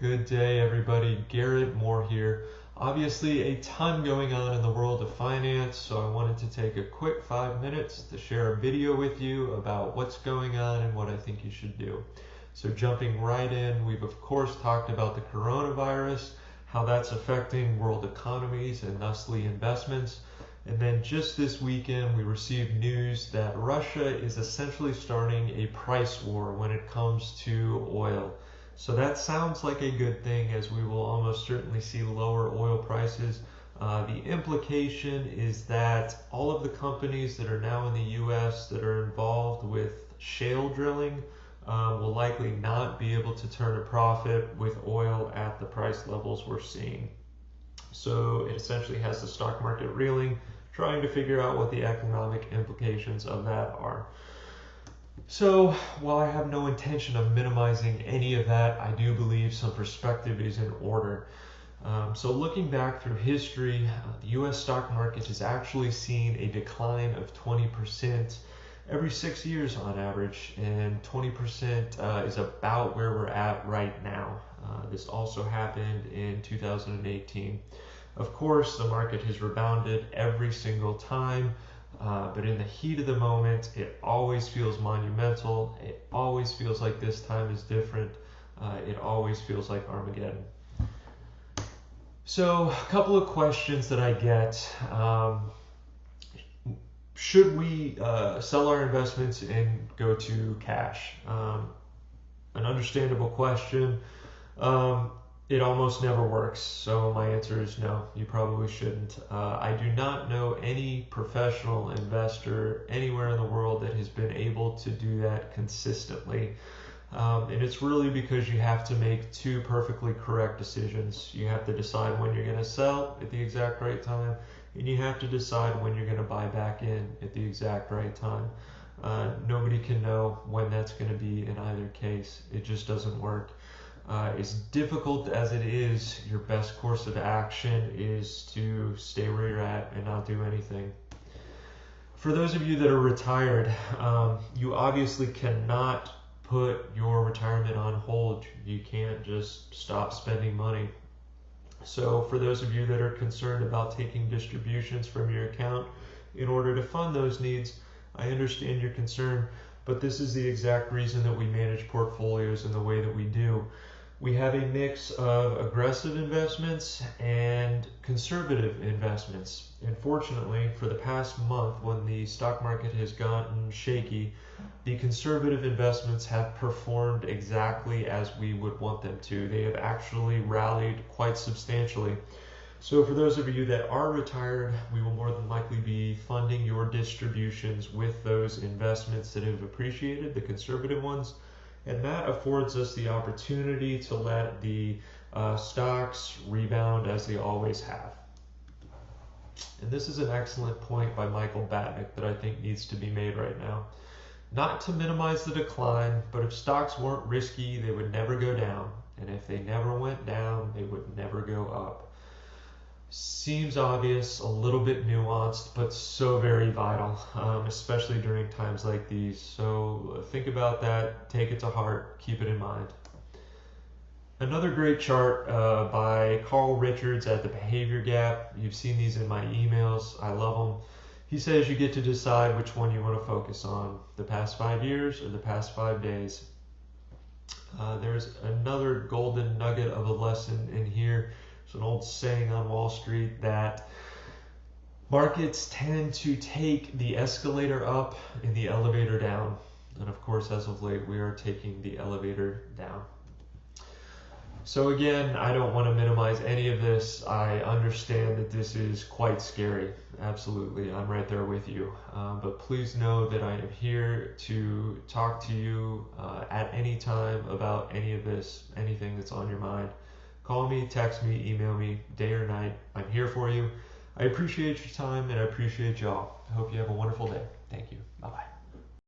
Good day, everybody. Garrett Moore here. Obviously, a ton going on in the world of finance, so I wanted to take a quick 5 minutes to share a video with you about what's going on and what I think you should do. So jumping right in, we've of course talked about the coronavirus, how that's affecting world economies and thusly investments. And then just this weekend, we received news that Russia is essentially starting a price war when it comes to oil. So that sounds like a good thing, as we will almost certainly see lower oil prices. The implication is that all of the companies that are now in the US that are involved with shale drilling will likely not be able to turn a profit with oil at the price levels we're seeing. So it essentially has the stock market reeling, trying to figure out what the economic implications of that are. So while I have no intention of minimizing any of that, I do believe some perspective is in order. So looking back through history, the US stock market has actually seen a decline of 20% every 6 years on average, and 20% is about where we're at right now. This also happened in 2018. Of course, the market has rebounded every single time. But in the heat of the moment, it always feels monumental. It always feels like this time is different. It always feels like Armageddon. So, a couple of questions that I get. Should we sell our investments and go to cash? An understandable question. It almost never works, so my answer is no, you probably shouldn't. I do not know any professional investor anywhere in the world that has been able to do that consistently. And it's really because you have to make two perfectly correct decisions. You have to decide when you're going to sell at the exact right time, and you have to decide when you're going to buy back in at the exact right time. Nobody can know when that's going to be in either case. It just doesn't work. As difficult as it is, your best course of action is to stay where you're at and not do anything. For those of you that are retired, you obviously cannot put your retirement on hold. You can't just stop spending money. So for those of you that are concerned about taking distributions from your account in order to fund those needs, I understand your concern, but this is the exact reason that we manage portfolios in the way that we do. We have a mix of aggressive investments and conservative investments. And fortunately, for the past month, when the stock market has gotten shaky, the conservative investments have performed exactly as we would want them to. They have actually rallied quite substantially. So for those of you that are retired, we will more than likely be funding your distributions with those investments that have appreciated, the conservative ones. And that affords us the opportunity to let the stocks rebound as they always have. And this is an excellent point by Michael Banach that I think needs to be made right now. Not to minimize the decline, but if stocks weren't risky, they would never go down. And if they never went down, they would never go up. Seems obvious, a little bit nuanced, but so very vital, especially during times like these. So think about that, take it to heart, keep it in mind. Another great chart by Carl Richards at the Behavior Gap. You've seen these in my emails. I love them. He says you get to decide which one you want to focus on, the past 5 years or the past 5 days. There's another golden nugget of a lesson in here. It's an old saying on Wall Street that markets tend to take the escalator up and the elevator down. And of course, as of late, we are taking the elevator down. So again, I don't want to minimize any of this. I understand that this is quite scary. Absolutely, I'm right there with you. But please know that I am here to talk to you at any time about any of this, anything that's on your mind. Call me, text me, email me, day or night. I'm here for you. I appreciate your time and I appreciate y'all. I hope you have a wonderful day. Thank you. Bye-bye.